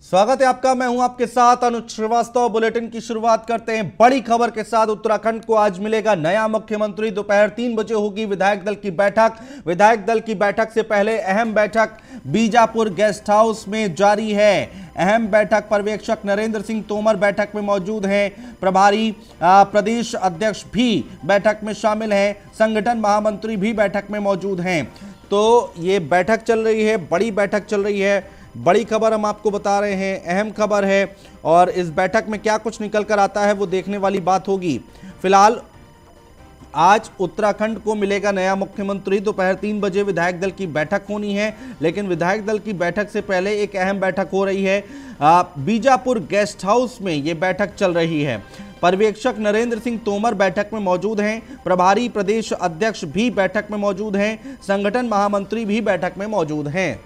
स्वागत है आपका। मैं हूं आपके साथ अनुज श्रीवास्तव। बुलेटिन की शुरुआत करते हैं बड़ी खबर के साथ। उत्तराखंड को आज मिलेगा नया मुख्यमंत्री। दोपहर 3 बजे होगी विधायक दल की बैठक। विधायक दल की बैठक से पहले अहम बैठक बीजापुर गेस्ट हाउस में जारी है। अहम बैठक पर्यवेक्षक नरेंद्र सिंह तोमर बैठक में मौजूद हैं। प्रभारी प्रदेश अध्यक्ष भी बैठक में शामिल हैं। संगठन महामंत्री भी बैठक में मौजूद हैं। तो ये बैठक चल रही है, बड़ी बैठक चल रही है। बड़ी खबर हम आपको बता रहे हैं, अहम खबर है, और इस बैठक में क्या कुछ निकल कर आता है वो देखने वाली बात होगी। फिलहाल आज उत्तराखंड को मिलेगा नया मुख्यमंत्री। दोपहर 3 बजे विधायक दल की बैठक होनी है, लेकिन विधायक दल की बैठक से पहले एक अहम बैठक हो रही है। बीजापुर गेस्ट हाउस में ये बैठक चल रही है। पर्यवेक्षक नरेंद्र सिंह तोमर बैठक में मौजूद हैं। प्रभारी प्रदेश अध्यक्ष भी बैठक में मौजूद हैं। संगठन महामंत्री भी बैठक में मौजूद हैं।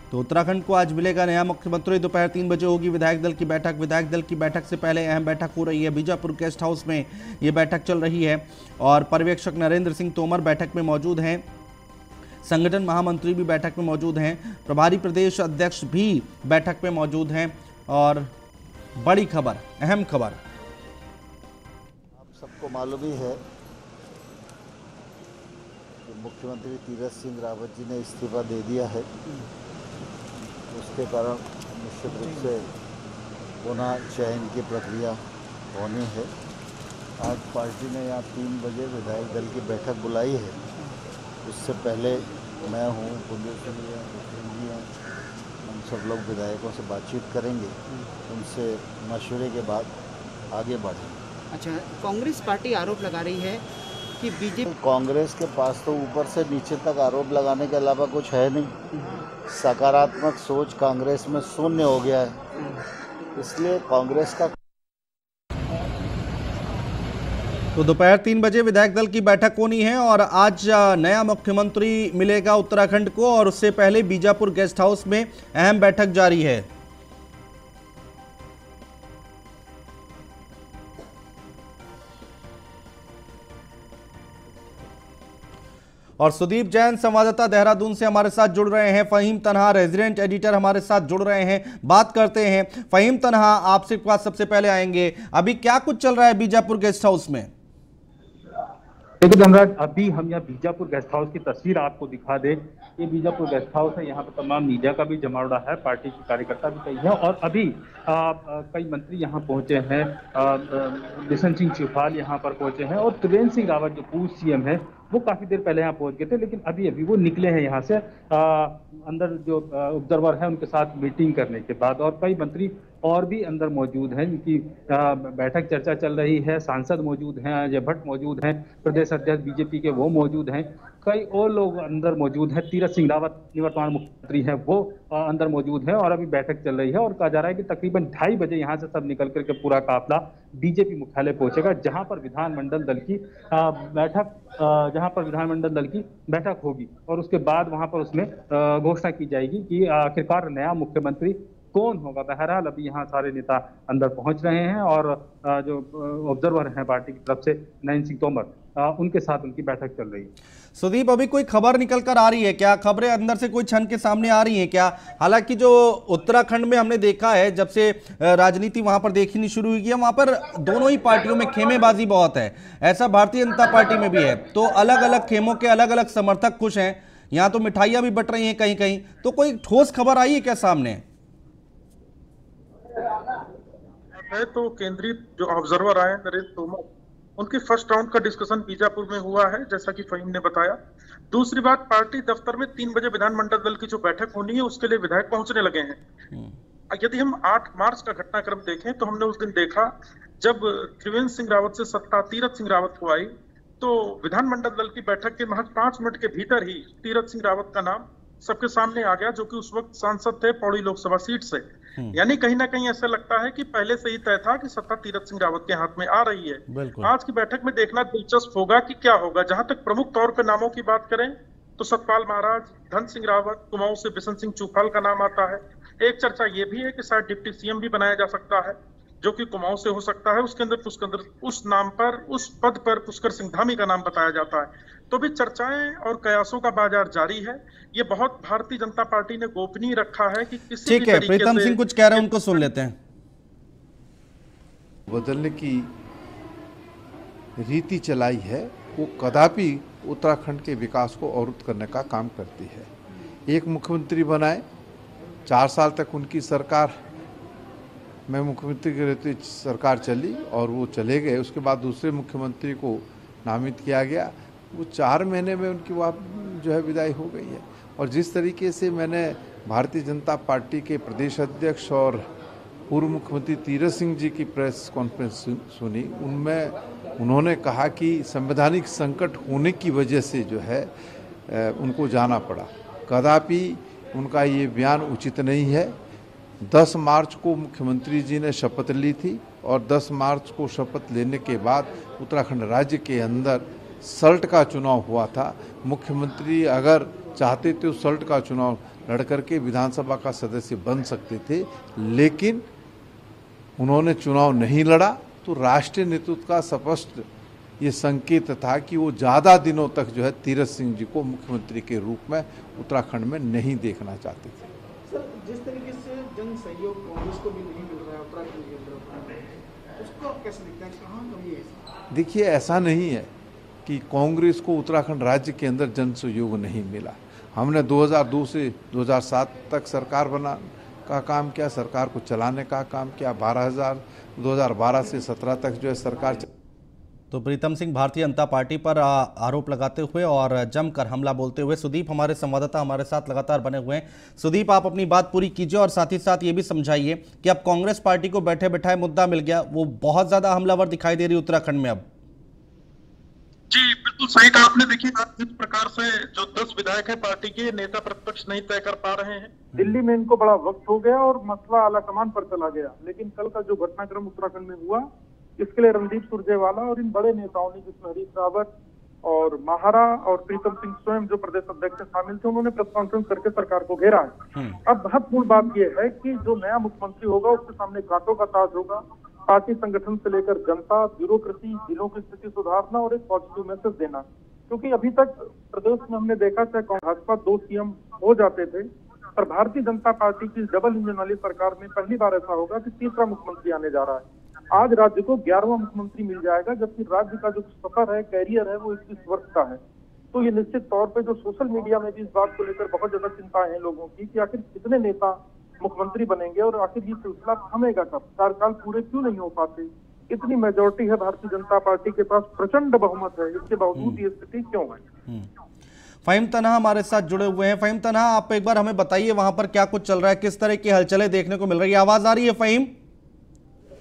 तो उत्तराखंड को आज मिलेगा नया मुख्यमंत्री। दोपहर 3 बजे होगी विधायक दल की बैठक। विधायक दल की बैठक से पहले अहम बैठक हो रही है। बीजापुर गेस्ट हाउस में ये बैठक चल रही है और पर्यवेक्षक नरेंद्र सिंह तोमर बैठक में मौजूद हैं। संगठन महामंत्री भी बैठक में मौजूद हैं। प्रभारी प्रदेश अध्यक्ष भी बैठक में मौजूद हैं। और बड़ी खबर, अहम खबर, आप सबको मालूम ही है कि मुख्यमंत्री तीरथ सिंह रावत जी ने इस्तीफा दे दिया है। उसके कारण निश्चित रूप से पुनः चयन की प्रक्रिया होनी है। आज पार्टी ने यहाँ 3 बजे विधायक दल की बैठक बुलाई है। उससे पहले मैं हूँ, कुलदीप सिंह जी हैं, हम सब लोग विधायकों से बातचीत करेंगे, उनसे मशवरे के बाद आगे बढ़ेंगे। अच्छा, कांग्रेस पार्टी आरोप लगा रही है कि बीजेपी, कांग्रेस के पास तो ऊपर से नीचे तक आरोप लगाने के अलावा कुछ है नहीं। सकारात्मक सोच कांग्रेस में शून्य हो गया है, इसलिए कांग्रेस का। तो दोपहर 3 बजे विधायक दल की बैठक होनी है और आज नया मुख्यमंत्री मिलेगा उत्तराखंड को, और उससे पहले बीजापुर गेस्ट हाउस में अहम बैठक जारी है। और सुदीप जैन संवाददाता देहरादून से हमारे साथ जुड़ रहे हैं। फहीम तन्हा रेजिडेंट एडिटर हमारे साथ जुड़ रहे हैं। बात करते हैं। फहीम तन्हा, आपसे पास सबसे पहले आएंगे, अभी क्या कुछ चल रहा है बीजापुर गेस्ट हाउस में? देखिए धनराज, अभी हम यहाँ बीजापुर गेस्ट हाउस की तस्वीर आपको दिखा दें। ये बीजापुर गेस्ट हाउस है। यहाँ पर तमाम मीडिया का भी जमावड़ा है, पार्टी के कार्यकर्ता भी कई हैं, और अभी कई मंत्री यहाँ पहुंचे हैं। बिशन सिंह चुफाल यहाँ पर पहुंचे हैं, और त्रिवेंद्र सिंह रावत जो पूर्व सीएम है वो काफी देर पहले यहाँ पहुंच गए थे, लेकिन अभी अभी वो निकले हैं यहाँ से अंदर जो ऑब्जर्वर है उनके साथ मीटिंग करने के बाद। और कई मंत्री और भी अंदर मौजूद हैं, जिनकी बैठक चर्चा चल रही है। सांसद मौजूद हैं, अजय भट्ट मौजूद हैं, प्रदेश अध्यक्ष बीजेपी के वो मौजूद हैं, कई और लोग अंदर मौजूद हैं। तीरथ सिंह रावत निवर्तमान मुख्यमंत्री हैं, वो अंदर मौजूद हैं, और अभी बैठक चल रही है। और कहा जा रहा है कि तकरीबन 2:30 बजे यहाँ से सब निकल करके पूरा काफिला बीजेपी मुख्यालय पहुंचेगा, जहां पर विधानमंडल दल की बैठक होगी, और उसके बाद वहां पर उसमें घोषणा की जाएगी कि आखिरकार नया मुख्यमंत्री कौन होगा। बहरहाल अभी यहाँ सारे नेता अंदर पहुंच रहे हैं, और जो ऑब्जर्वर हैं पार्टी की तरफ से नरेंद्र सिंह तोमर, उनके साथ उनकी बैठक चल रही है। सुदीप, अभी कोई खबर निकल कर आ रही है क्या? खबरें अंदर से कोई छन के सामने आ रही हैं क्या? हालांकि जो उत्तराखंड में हमने देखा है, जब से राजनीति वहां पर देखनी शुरू हुई है, वहां पर दोनों ही पार्टियों में खेमेबाजी बहुत है। ऐसा भारतीय जनता पार्टी में भी है। तो अलग अलग खेमों के अलग अलग समर्थक खुश हैं। यहाँ तो मिठाइयां भी बट रही हैं कहीं कहीं। तो कोई ठोस खबर आई है क्या सामने? तो केंद्रीय जो ऑब्जर्वर आए नरेंद्र तोमर, उनकी फर्स्ट राउंड का डिस्कशन बीजापुर में हुआ है, जैसा कि फहीम ने बताया। दूसरी बात, पार्टी दफ्तर में 3 बजे विधानमंडल दल की जो बैठक होनी है, उसके लिए विधायक पहुंचने लगे हैं। यदि हम 8 मार्च का घटनाक्रम देखें तो हमने उस दिन देखा जब त्रिवेंद्र सिंह रावत से सत्ता तीरथ सिंह रावत को आई, तो विधानमंडल दल की बैठक के महज 5 मिनट के भीतर ही तीरथ सिंह रावत का नाम सबके सामने आ गया, जो कि उस वक्त सांसद थे पौड़ी लोकसभा सीट से। यानी कहीं ना कहीं ऐसा लगता है कि पहले से ही तय था कि सत्ता तीरथ सिंह रावत के हाथ में आ रही है। आज की बैठक में देखना दिलचस्प होगा कि क्या होगा। जहां तक प्रमुख तौर पर नामों की बात करें तो सतपाल महाराज, धन सिंह रावत, कुमाऊं से बिशन सिंह चुफाल का नाम आता है। एक चर्चा ये भी है कि शायद डिप्टी सीएम भी बनाया जा सकता है। जो कि कुमाऊं से हो सकता है, उसके अंदर उस नाम पर, उस पद पर पुष्कर सिंह धामी का नाम बताया जाता है। तो भी चर्चाएं और कयासों का बाजार जारी है। ये बहुत भारतीय जनता पार्टी ने गोपनीय रखा है कि किसी भी ठीक है, तरीके प्रीतम से सिंह कुछ कह रहे हैं, उनको सुन लेते हैं। बदलने की रीति चलाई है वो कदापि उत्तराखंड के विकास को अवरुद्ध करने का काम करती है। एक मुख्यमंत्री बनाए, 4 साल तक उनकी सरकार में मुख्यमंत्री के रहते सरकार चली और वो चले गए। उसके बाद दूसरे मुख्यमंत्री को नामित किया गया, वो 4 महीने में उनकी जो है विदाई हो गई है। और जिस तरीके से मैंने भारतीय जनता पार्टी के प्रदेश अध्यक्ष और पूर्व मुख्यमंत्री तीरथ सिंह जी की प्रेस कॉन्फ्रेंस सुनी, उनमें उन्होंने कहा कि संवैधानिक संकट होने की वजह से जो है उनको जाना पड़ा। कदापि उनका ये बयान उचित नहीं है। 10 मार्च को मुख्यमंत्री जी ने शपथ ली थी और 10 मार्च को शपथ लेने के बाद उत्तराखंड राज्य के अंदर सल्ट का चुनाव हुआ था। मुख्यमंत्री अगर चाहते तो सल्ट का चुनाव लड़ करके विधानसभा का सदस्य बन सकते थे, लेकिन उन्होंने चुनाव नहीं लड़ा। तो राष्ट्रीय नेतृत्व का स्पष्ट ये संकेत था कि वो ज़्यादा दिनों तक जो है तीरथ सिंह जी को मुख्यमंत्री के रूप में उत्तराखंड में नहीं देखना चाहते थे। सर, जिस तरीके से जन सहयोग कांग्रेस को भी नहीं मिल रहा है उत्तराखंड के अंदर, उसको आप कैसे देखते हैं, कहाँ कमी है? देखिए, ऐसा नहीं है कि कांग्रेस को उत्तराखंड राज्य के अंदर जन सहयोग नहीं मिला। हमने 2002 से 2007 तक सरकार बना का काम किया, सरकार को चलाने का काम किया। 2012 से 17 तक जो है सरकार। तो प्रीतम सिंह भारतीय जनता पार्टी पर आरोप लगाते हुए और जमकर हमला बोलते हुए। सुदीप हमारे संवाददाता हमारे साथ लगातार बने हुए हैं। सुदीप, आप अपनी बात पूरी कीजिए और साथ ही साथ ये भी समझाइए कि अब कांग्रेस पार्टी को बैठे बैठाए मुद्दा मिल गया, वो बहुत ज्यादा हमलावर दिखाई दे रही है उत्तराखंड में अब। जी बिल्कुल सही कहा आपने। देखिए, जिस प्रकार से जो 10 विधायक है पार्टी के, नेता प्रतिपक्ष नहीं तय कर पा रहे हैं। दिल्ली में इनको बड़ा वक्त हो गया और मसला आलाकमान पर चला गया। लेकिन कल का जो घटनाक्रम उत्तराखंड में हुआ, इसके लिए रणदीप सुरजेवाला और इन बड़े नेताओं ने, जिसमें हरीश रावत और महारा और प्रीतम सिंह स्वयं जो प्रदेश अध्यक्ष शामिल थे, उन्होंने प्रेस कॉन्फ्रेंस करके सरकार को घेरा है। अब महत्वपूर्ण बात यह है कि जो नया मुख्यमंत्री होगा उसके सामने घाटों का ताज होगा। पार्टी संगठन से लेकर जनता, ब्यूरोक्रेसी, जिलों की स्थिति सुधारना और एक पॉजिटिव मैसेज देना। क्योंकि अभी तक प्रदेश में हमने देखा चाहे भाजपा 2 सीएम हो जाते थे, पर भारतीय जनता पार्टी की डबल इंजन वाली सरकार में पहली बार ऐसा होगा कि तीसरा मुख्यमंत्री आने जा रहा है। आज राज्य को 11वां मुख्यमंत्री मिल जाएगा, जबकि राज्य का जो सफर है, कैरियर है, वो 21 वर्ष का है। तो ये निश्चित तौर पे जो सोशल मीडिया में भी इस बात को लेकर बहुत ज्यादा चिंता है लोगों की कि आखिर कितने नेता मुख्यमंत्री बनेंगे और आखिर ये सिलसिला थमेगा कब, कार्यकाल पूरे क्यों नहीं हो पाते। इतनी मेजोरिटी है भारतीय जनता पार्टी के पास, प्रचंड बहुमत है, इसके बावजूद ये स्थिति क्यों है। फहीम तन्हा हमारे साथ जुड़े हुए हैं। फहीम तन्हा, आप एक बार हमें बताइए वहां पर क्या कुछ चल रहा है, किस तरह की हलचलें देखने को मिल रही है? आवाज आ रही है फहीम?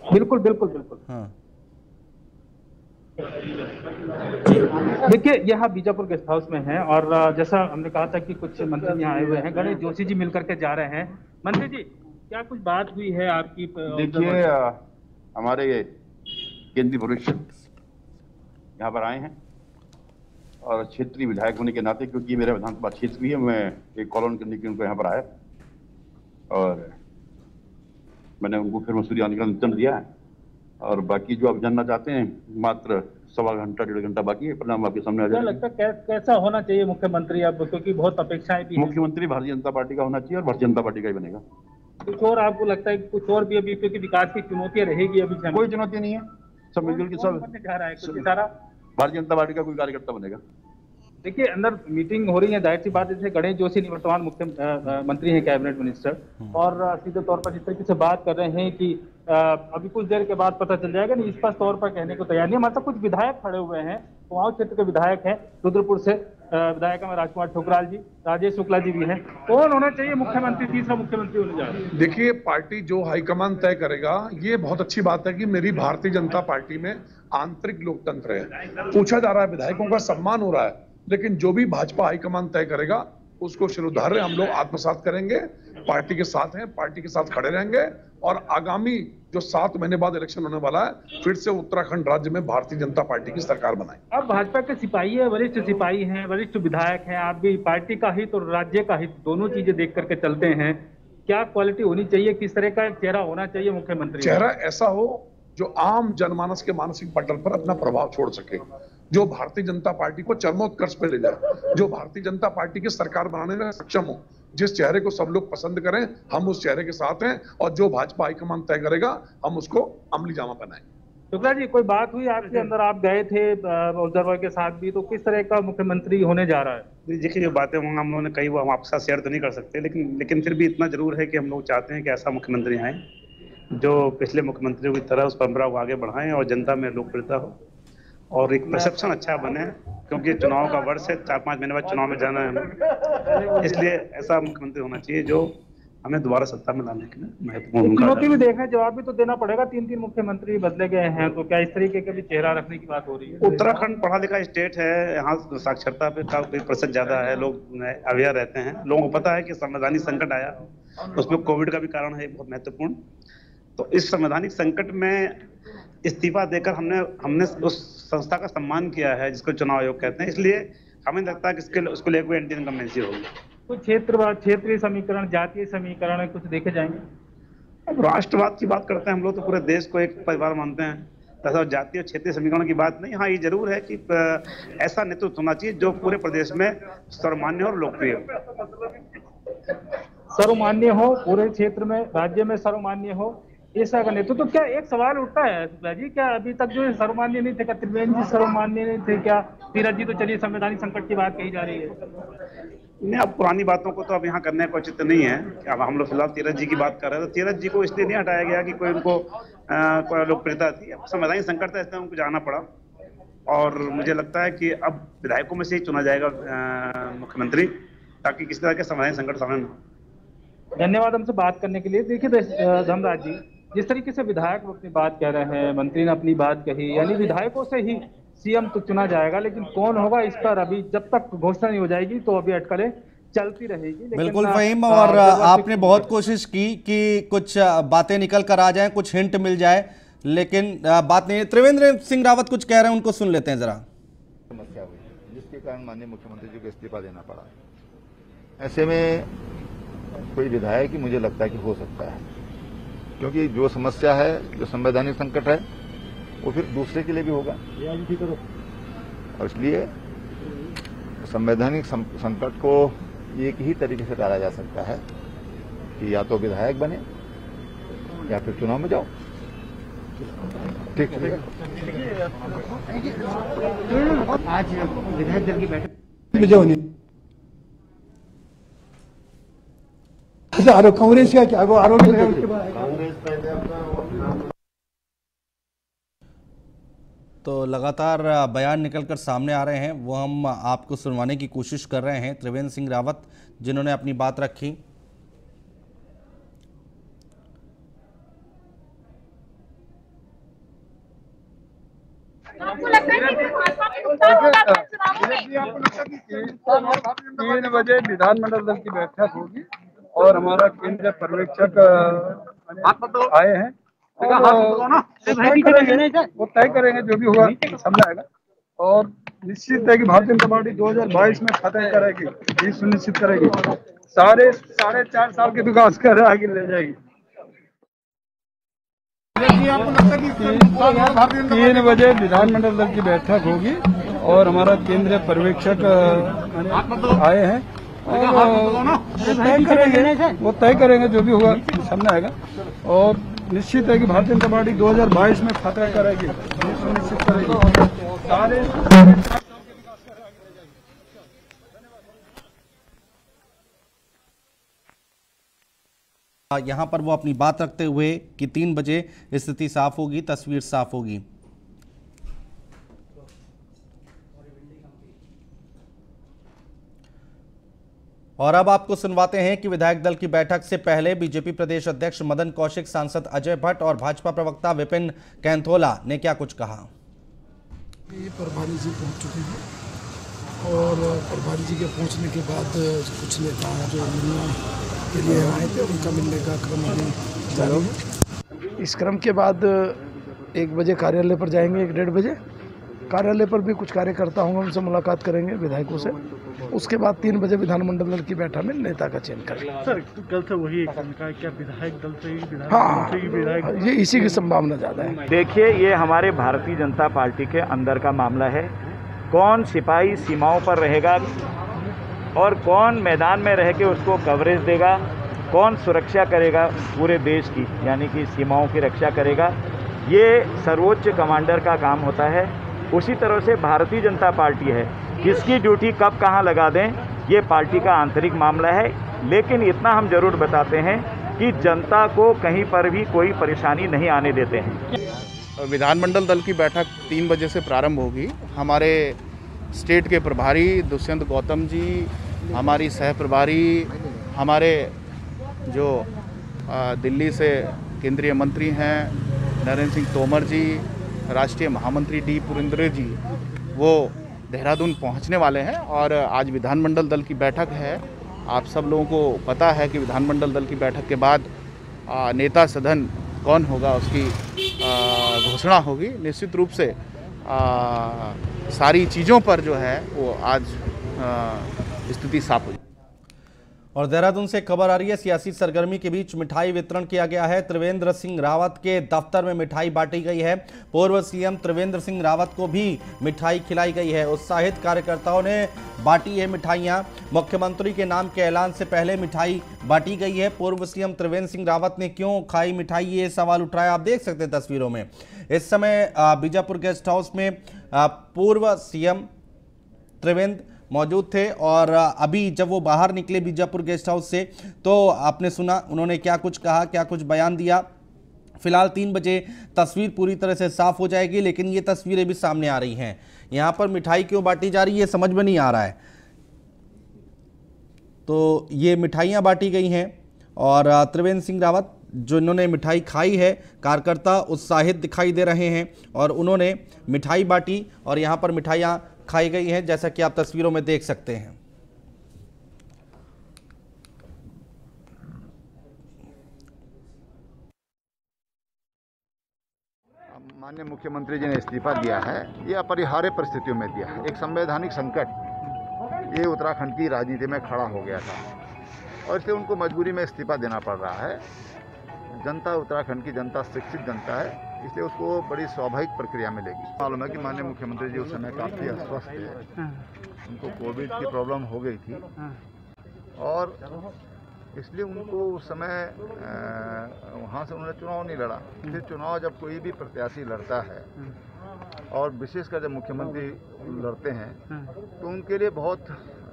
बिल्कुल बिल्कुल बिल्कुल। हाँ, देखिए, यह बीजापुर गेस्ट हाउस में है और जैसा हमने कहा था कि कुछ मंत्री यहाँ आए हुए हैं, गणेश जोशी जी मिलकर के जा रहे हैं। मंत्री जी, क्या कुछ बात हुई है आपकी? देखिए, हमारे केंद्रीय वरिष्ठ यहाँ पर आए हैं और क्षेत्रीय विधायक होने के नाते, क्योंकि मेरा विधानसभा क्षेत्र भी है, मैं एक कॉलोन करने के उनको यहाँ पर आया और मैंने उनको फिर मसूरी आने का निमंत्रण दिया है। और बाकी जो आप जानना चाहते हैं, मात्र 1.25 घंटा 1.5 घंटा बाकी है, परिणाम आपके सामने आ जाएगा। क्या लगता है कैसा होना चाहिए मुख्यमंत्री अब, क्योंकि बहुत अपेक्षाएं भी हैं। मुख्यमंत्री भारतीय जनता पार्टी का होना चाहिए और भारतीय जनता पार्टी का ही बनेगा। कुछ और आपको लगता है कुछ और भी अभी, क्योंकि विकास की चुनौतियां रहेगी अभी? कोई चुनौती नहीं है, सब मिलजुल के सब जा रहा है कुछ सारा भारतीय जनता पार्टी का कोई कार्यकर्ता बनेगा। देखिए, अंदर मीटिंग हो रही है, जाहिर सी बात है। गणेश जोशी निवर्तमान मुख्यमंत्री हैं, कैबिनेट मिनिस्टर, और सीधे तौर पर जिस तरीके से बात कर रहे हैं कि अभी कुछ देर के बाद पता चल जाएगा, नहीं स्पष्ट तौर पर कहने को तैयार नहीं। हमारे साथ कुछ विधायक खड़े हुए हैं, कुमाऊं क्षेत्र के विधायक हैं, रुद्रपुर से विधायक है राजकुमार ठुकराल जी, राजेश शुक्ला जी भी हैं। कौन होना चाहिए मुख्यमंत्री, तीसरा मुख्यमंत्री होने जा रहा है? देखिए, पार्टी जो हाईकमान तय करेगा, ये बहुत अच्छी बात है कि मेरी भारतीय जनता पार्टी में आंतरिक लोकतंत्र है। पूछा जा रहा है, विधायकों का सम्मान हो रहा है, लेकिन जो भी भाजपा हाईकमान तय करेगा उसको शिरोधार्य हम लोग आत्मसात करेंगे। पार्टी के साथ हैं, पार्टी के साथ खड़े रहेंगे और आगामी जो 7 महीने बाद इलेक्शन होने वाला है, फिर से उत्तराखंड राज्य में भारतीय जनता पार्टी की सरकार बनाए। अब भाजपा के सिपाही है, वरिष्ठ सिपाही हैं, वरिष्ठ विधायक हैं, आप भी पार्टी का हित और राज्य का हित दोनों चीजें देख करके चलते हैं। क्या क्वालिटी होनी चाहिए, किस तरह का चेहरा होना चाहिए मुख्यमंत्री? चेहरा ऐसा हो जो आम जनमानस के मानसिक पटल पर अपना प्रभाव छोड़ सके, जो भारतीय जनता पार्टी को चरमोत्कर्ष पे ले जाए, जो भारतीय जनता पार्टी की सरकार बनाने में सक्षम हो। जिस चेहरे को सब लोग पसंद करें, हम उस चेहरे के साथ हैं, और जो भाजपा हाईकमान तय करेगा हम उसको अमली जामा बनाएंगे। शुक्ला जी, कोई बात हुई आपके अंदर, आप गए थे ऑब्जर्वर के साथ भी, तो किस तरह का मुख्यमंत्री होने जा रहा है? देखिए, जो बातें हम लोगों ने कही वो हम आपके साथ शेयर तो नहीं कर सकते, लेकिन फिर भी इतना जरूर है कि हम लोग चाहते हैं कि ऐसा मुख्यमंत्री आए जो पिछले मुख्यमंत्रियों की तरह उस परंपरा को आगे बढ़ाएं और जनता में लोकप्रियता हो और एक परसेप्शन अच्छा बने, क्योंकि चुनाव का वर्ष है, 4-5 महीने बाद चुनाव में जाना है हमें, इसलिए ऐसा मुख्यमंत्री होना चाहिए जो हमें दोबारा सत्ता में लाने के लिए महत्वपूर्ण। चुनौती भी देखना, जवाब भी तो देना पड़ेगा। 3 मुख्यमंत्री बदले गए हैं, तो क्या इस तरीके का भी चेहरा रखने की बात हो रही है? उत्तराखंड पढ़ा लिखा स्टेट है, यहाँ साक्षरता पे का प्रतिशत ज्यादा है, लोग अवेयर रहते हैं, लोगों को पता है कि संवैधानिक संकट आया, उसमें कोविड का भी कारण है बहुत महत्वपूर्ण। तो इस संवैधानिक संकट में इस्तीफा देकर हमने उस संस्था का सम्मान किया है जिसको चुनाव आयोग कहते हैं, इसलिए हमें लगता है कि उसको लेकर कोई एंटी इनकम्बेंसी होगी। कुछ क्षेत्रीय समीकरण, जातीय समीकरण कुछ देखे जाएंगे? अब राष्ट्रवाद की बात करते हैं हम लोग, तो पूरे देश को एक परिवार मानते हैं, तथा जातीय और क्षेत्रीय समीकरण की बात नहीं। हाँ, ये जरूर है कि ऐसा नेतृत्व होना चाहिए जो पूरे प्रदेश में सर्वमान्य और लोकप्रिय हो। सर्वमान्य हो, पूरे क्षेत्र में, राज्य में सर्वमान्य हो, ऐसा का नेतृत्व। तो क्या एक सवाल उठता है शुक्ला जी, क्या अभी तक जो सर्वमान्य नहीं थे, क्या त्रिवेंद्र जी सर्वमान्य नहीं थे, क्या तीरथ जी? तो चलिए, संवैधानिक संकट की बात कही जा रही है। नहीं, अब पुरानी बातों को तो अब यहाँ करने का उचित नहीं है। अब हम लोग फिलहाल तीरथ जी की बात कर रहे हैं, तो तीरथ जी को इसलिए नहीं हटाया गया कि कोई उनको कोई लोकप्रियता थी, अब संवैधानिक संकट था इसलिए उनको जाना पड़ा, और मुझे लगता है कि अब विधायकों में से ही चुना जाएगा मुख्यमंत्री, ताकि किसी तरह के संवैधानिक संकट सामने न हो। धन्यवाद हमसे बात करने के लिए। देखिए धर्मराज जी, जिस तरीके से विधायक अपनी बात कह रहे हैं, मंत्री ने अपनी बात कही, यानी विधायकों से ही सीएम तो चुना जाएगा, लेकिन कौन होगा इस पर अभी जब तक घोषणा नहीं हो जाएगी तो अभी अटकलें चलती रहेगी। बिल्कुल फहीम, और आपने बहुत कोशिश की कि कुछ बातें निकल कर आ जाएं, कुछ हिंट मिल जाए, लेकिन बात नहीं है। त्रिवेंद्र सिंह रावत कुछ कह रहे हैं, उनको सुन लेते हैं जरा। समस्या हुई जिसके कारण माननीय मुख्यमंत्री जी को इस्तीफा देना पड़ा। ऐसे में कोई विधायक ही मुझे लगता है कि हो सकता है, क्योंकि जो समस्या है, जो संवैधानिक संकट है, वो फिर दूसरे के लिए भी होगा, और इसलिए संवैधानिक संकट को एक ही तरीके से टाला जा सकता है कि या तो विधायक बने या फिर चुनाव में जाओ। ठीक है। आज विधायक दल की बैठक कांग्रेस का क्या आरोप लगा उसके बाद? तो लगातार बयान निकलकर सामने आ रहे हैं, वो हम आपको सुनवाने की कोशिश कर रहे हैं। त्रिवेंद्र सिंह रावत जिन्होंने अपनी बात रखी, आपको लगता है कि भाजपा में गुस्सा होगा चुनाव में? 3 बजे विधानमंडल दल की बैठक होगी और हमारा केंद्रीय पर्यवेक्षक आए हैं, वो तय करेंगे जो भी होगा सामने आएगा। और निश्चित है कि भारतीय जनता पार्टी 2022 में फतेह करेगी, ये सुनिश्चित करेगी, साढ़े 4.5 साल के विकास कर आगे ले जाएगी। 3 बजे विधानमंडल दल की बैठक होगी और हमारा केंद्रीय पर्यवेक्षक आए हैं, वो तय करेंगे जो भी होगा सामने आएगा। और निश्चित है कि भारतीय जनता पार्टी 2022 में फतेह करेगी, ये सुनिश्चित करेगी, सारे यहाँ पर वो अपनी बात रखते हुए कि 3 बजे स्थिति साफ होगी, तस्वीर साफ होगी। और अब आपको सुनवाते हैं कि विधायक दल की बैठक से पहले बीजेपी प्रदेश अध्यक्ष मदन कौशिक, सांसद अजय भट्ट और भाजपा प्रवक्ता विपिन कैंथोला ने क्या कुछ कहा। प्रभारी जी पहुंच चुके हैं और प्रभारी जी के पहुंचने के बाद कुछ नेता जो मिलने के लिए आए थे उनका मिलने का क्रम अभी जारी है। इस क्रम के बाद 1 बजे कार्यालय पर जाएंगे, 1-1:30 बजे, कार्यालय पर भी कुछ कार्यकर्ता होंगे, उनसे मुलाकात करेंगे विधायकों से। उसके बाद 3 बजे विधानमंडल दल की बैठक में नेता का चयन करेंगे। सर कल से वही एक का क्या विधायक दल से ही हाँ, ये इसी की संभावना ज़्यादा है। देखिए, ये हमारे भारतीय जनता पार्टी के अंदर का मामला है। कौन सिपाही सीमाओं पर रहेगा और कौन मैदान में रह के उसको कवरेज देगा, कौन सुरक्षा करेगा पूरे देश की, यानी कि सीमाओं की रक्षा करेगा, ये सर्वोच्च कमांडर का काम होता है। उसी तरह से भारतीय जनता पार्टी है, किसकी ड्यूटी कब कहाँ लगा दें, ये पार्टी का आंतरिक मामला है। लेकिन इतना हम जरूर बताते हैं कि जनता को कहीं पर भी कोई परेशानी नहीं आने देते हैं। विधानमंडल दल की बैठक 3 बजे से प्रारंभ होगी। हमारे स्टेट के प्रभारी दुष्यंत गौतम जी, हमारी सह प्रभारी, हमारे जो दिल्ली से केंद्रीय मंत्री हैं नरेंद्र सिंह तोमर जी, राष्ट्रीय महामंत्री डी पुरेंद्र जी, वो देहरादून पहुंचने वाले हैं। और आज विधानमंडल दल की बैठक है। आप सब लोगों को पता है कि विधानमंडल दल की बैठक के बाद नेता सदन कौन होगा उसकी घोषणा होगी। निश्चित रूप से सारी चीज़ों पर जो है वो आज स्थिति साफ हुई। और देहरादून से खबर आ रही है, सियासी सरगर्मी के बीच मिठाई वितरण किया गया है। त्रिवेंद्र सिंह रावत के दफ्तर में मिठाई बांटी गई है। पूर्व सीएम त्रिवेंद्र सिंह रावत को भी मिठाई खिलाई गई है। उत्साहित कार्यकर्ताओं ने बांटी है मिठाइयां। मुख्यमंत्री के नाम के ऐलान से पहले मिठाई बांटी गई है। पूर्व सीएम त्रिवेंद्र सिंह रावत ने क्यों खाई मिठाई, ये सवाल उठाया। आप देख सकते हैं तस्वीरों में। इस समय बीजापुर गेस्ट हाउस में पूर्व सीएम त्रिवेंद्र मौजूद थे और अभी जब वो बाहर निकले बीजापुर गेस्ट हाउस से तो आपने सुना उन्होंने क्या कुछ कहा, क्या कुछ बयान दिया। फिलहाल 3 बजे तस्वीर पूरी तरह से साफ हो जाएगी, लेकिन ये तस्वीरें भी सामने आ रही हैं। यहाँ पर मिठाई क्यों बांटी जा रही है समझ में नहीं आ रहा है। तो ये मिठाइयाँ बांटी गई हैं और त्रिवेंद्र सिंह रावत जो इन्होंने मिठाई खाई है, कार्यकर्ता उत्साहित दिखाई दे रहे हैं और उन्होंने मिठाई बांटी और यहाँ पर मिठाइयाँ खाई गई हैं, जैसा कि आप तस्वीरों में देख सकते हैं। माननीय मुख्यमंत्री जी ने इस्तीफा दिया है, ये अपरिहार्य परिस्थितियों में दिया है। एक संवैधानिक संकट ये उत्तराखंड की राजनीति में खड़ा हो गया था और इसलिए उनको मजबूरी में इस्तीफा देना पड़ रहा है। जनता, उत्तराखंड की जनता शिक्षित जनता है, इसलिए उसको बड़ी स्वाभाविक प्रक्रिया मिलेगी। मालूम है कि माननीय मुख्यमंत्री जी उस समय काफ़ी अस्वस्थ थे, उनको कोविड की प्रॉब्लम हो गई थी और इसलिए उनको उस समय वहाँ से उन्होंने चुनाव नहीं लड़ा। फिर चुनाव जब कोई भी प्रत्याशी लड़ता है और विशेषकर जब मुख्यमंत्री लड़ते हैं तो उनके लिए बहुत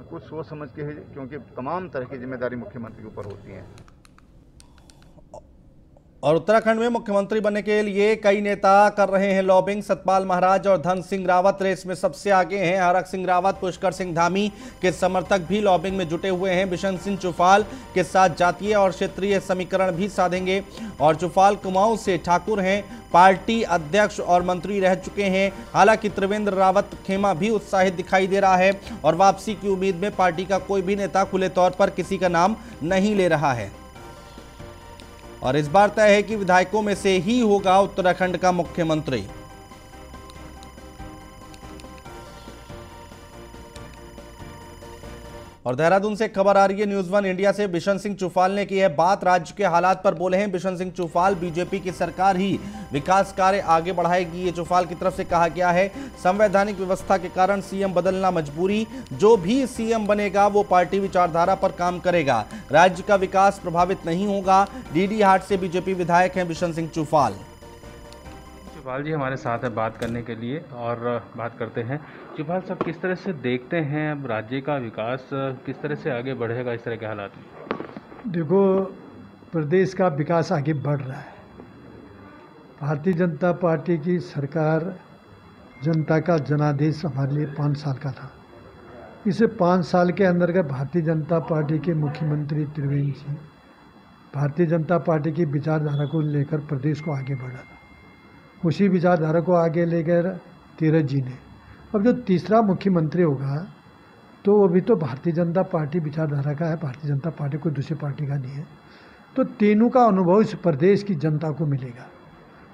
कुछ सोच समझ के ही, क्योंकि तमाम तरह की जिम्मेदारी मुख्यमंत्री के ऊपर होती है। और उत्तराखंड में मुख्यमंत्री बनने के लिए कई नेता कर रहे हैं लॉबिंग। सतपाल महाराज और धन सिंह रावत रेस में सबसे आगे हैं। हरक सिंह रावत, पुष्कर सिंह धामी के समर्थक भी लॉबिंग में जुटे हुए हैं। बिशन सिंह चुफाल के साथ जातीय और क्षेत्रीय समीकरण भी साधेंगे और चुफाल कुमाऊं से ठाकुर हैं, पार्टी अध्यक्ष और मंत्री रह चुके हैं। हालांकि त्रिवेंद्र रावत खेमा भी उत्साहित दिखाई दे रहा है और वापसी की उम्मीद में पार्टी का कोई भी नेता खुले तौर पर किसी का नाम नहीं ले रहा है। और इस बार तय है कि विधायकों में से ही होगा उत्तराखंड का मुख्यमंत्री। और देहरादून से खबर आ रही है न्यूज़ 1 इंडिया से। बिशन सिंह चुफाल ने की है बात, राज्य के हालात पर बोले हैं बिशन सिंह चुफाल। बीजेपी की सरकार ही विकास कार्य आगे बढ़ाएगी, ये चुफाल की तरफ से कहा गया है। संवैधानिक व्यवस्था के कारण सीएम बदलना मजबूरी, जो भी सीएम बनेगा वो पार्टी विचारधारा पर काम करेगा, राज्य का विकास प्रभावित नहीं होगा। डीडी हाट से बीजेपी विधायक हैं बिशन सिंह चुफाल। चुफाल जी हमारे साथ है बात करने के लिए और बात करते हैं। चुफाल साहब, किस तरह से देखते हैं अब राज्य का विकास किस तरह से आगे बढ़ेगा इस तरह के हालात में? देखो, प्रदेश का विकास आगे बढ़ रहा है। भारतीय जनता पार्टी की सरकार, जनता का जनादेश हमारे लिए 5 साल का था। इसे 5 साल के अंदर का भारतीय जनता पार्टी के मुख्यमंत्री त्रिवेंद्र सिंह भारतीय जनता पार्टी की विचारधारा को लेकर प्रदेश को आगे बढ़ा था। उसी विचारधारा को आगे लेकर तीरथ जी ने, अब जो तीसरा मुख्यमंत्री होगा तो वो भी तो भारतीय जनता पार्टी विचारधारा का है, भारतीय जनता पार्टी कोई दूसरी पार्टी का नहीं है। तो तीनों का अनुभव इस प्रदेश की जनता को मिलेगा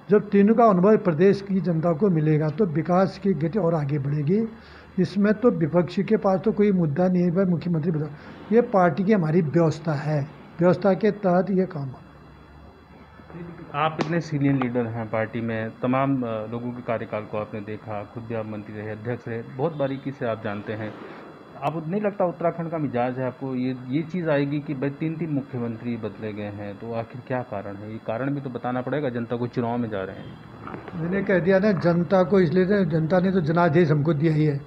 जब तीनों का अनुभव प्रदेश की जनता को मिलेगा तो विकास की गति और आगे बढ़ेगी। इसमें तो विपक्षी के पास तो कोई मुद्दा नहीं है भाई, मुख्यमंत्री बता, ये पार्टी की हमारी व्यवस्था है, व्यवस्था के तहत ये काम है। आप इतने सीनियर लीडर हैं पार्टी में, तमाम लोगों के कार्यकाल को आपने देखा, खुद भी आप मंत्री रहे, अध्यक्ष रहे, बहुत बारीकी से आप जानते हैं। आपको नहीं लगता उत्तराखंड का मिजाज है, आपको ये चीज़ आएगी कि भाई 3 मुख्यमंत्री बदले गए हैं, तो आखिर क्या कारण है? ये कारण भी तो बताना पड़ेगा, जनता को चुनाव में जा रहे हैं। मैंने कह दिया ना जनता को, इसलिए जनता ने तो जनादेश हमको दिया ही है।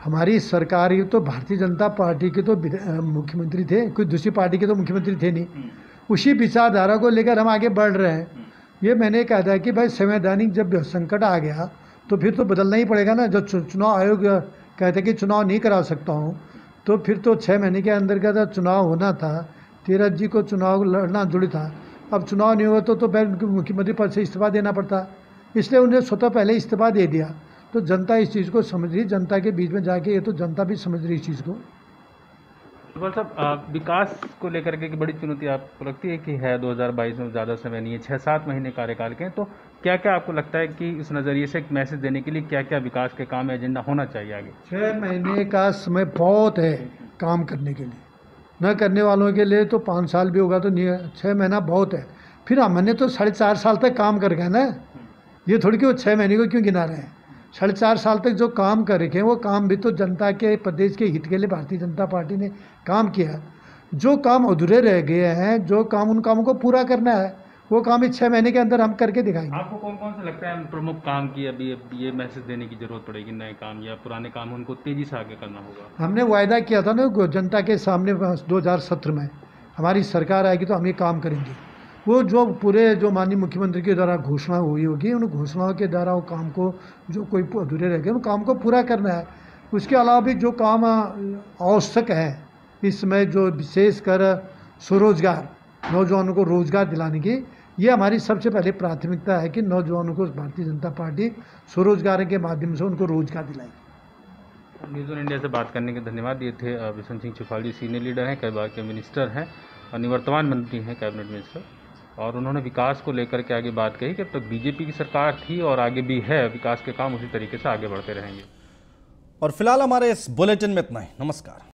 हमारी सरकार ये तो भारतीय जनता पार्टी के तो मुख्यमंत्री थे, कोई दूसरी पार्टी के तो मुख्यमंत्री थे नहीं। उसी विचारधारा को लेकर हम आगे बढ़ रहे हैं। ये मैंने कहा था कि भाई संवैधानिक जब संकट आ गया तो फिर तो बदलना ही पड़ेगा ना। जब चुनाव आयोग कहते कि चुनाव नहीं करा सकता हूँ, तो फिर तो 6 महीने के अंदर का चुनाव होना था। 13 जी को चुनाव लड़ना जरूरी था। अब चुनाव नहीं हुआ तो फिर मुख्यमंत्री पद से इस्तीफा देना पड़ता, इसलिए उन्हें स्वतः पहले इस्तीफा दे दिया। तो जनता इस चीज़ को समझ रही, जनता के बीच में जाके ये तो जनता भी समझ रही इस चीज़ को। साहब, विकास को लेकर के बड़ी चुनौती आपको लगती है कि है? 2022 में ज़्यादा समय नहीं है, 6-7 महीने कार्यकाल के, तो क्या क्या आपको लगता है कि इस नज़रिए से एक मैसेज देने के लिए क्या क्या विकास के काम एजेंडा होना चाहिए आगे? 6 महीने का समय बहुत है काम करने के लिए, न करने वालों के लिए तो 5 साल भी होगा तो नहीं है। 6 महीना बहुत है। फिर हमने तो 4.5 साल तक काम कर गए ना, ये थोड़ी कि वो 6 महीने को क्यों गिना रहे हैं। 4.5 साल तक जो काम कर रखे हैं वो काम भी तो जनता के, प्रदेश के हित के लिए भारतीय जनता पार्टी ने काम किया। जो काम अधूरे रह गए हैं, जो काम, उन कामों को पूरा करना है, वो काम इस 6 महीने के अंदर हम करके दिखाएंगे। आपको कौन कौन सा लगता है प्रमुख काम की अभी ये मैसेज देने की जरूरत पड़ेगी? नए काम या पुराने काम उनको तेजी से आगे करना होगा? हमने वायदा किया था ना जनता के सामने 2017 में हमारी सरकार आएगी तो हम ये काम करेंगे। वो जो पूरे जो माननीय मुख्यमंत्री के द्वारा घोषणा हुई होगी, उन घोषणाओं के द्वारा वो काम को, जो कोई अधूरे रह गए उन काम को पूरा करना है। उसके अलावा भी जो काम आवश्यक है इसमें, जो विशेषकर स्वरोजगार, नौजवानों को रोजगार दिलाने की, ये हमारी सबसे पहले प्राथमिकता है कि नौजवानों को भारतीय जनता पार्टी स्वरोजगार के माध्यम से उनको रोजगार दिलाएगी। न्यूज़ ऑन इंडिया से बात करने के धन्यवाद। ये थे बिशन सिंह चुफाल जी, सीनियर लीडर हैं, कई बार के मिनिस्टर हैं और निवर्तमान मंत्री हैं, कैबिनेट मिनिस्टर, और उन्होंने विकास को लेकर के आगे बात कही कि अब तक बीजेपी की सरकार थी और आगे भी है, विकास के काम उसी तरीके से आगे बढ़ते रहेंगे। और फिलहाल हमारे इस बुलेटिन में इतना ही। नमस्कार।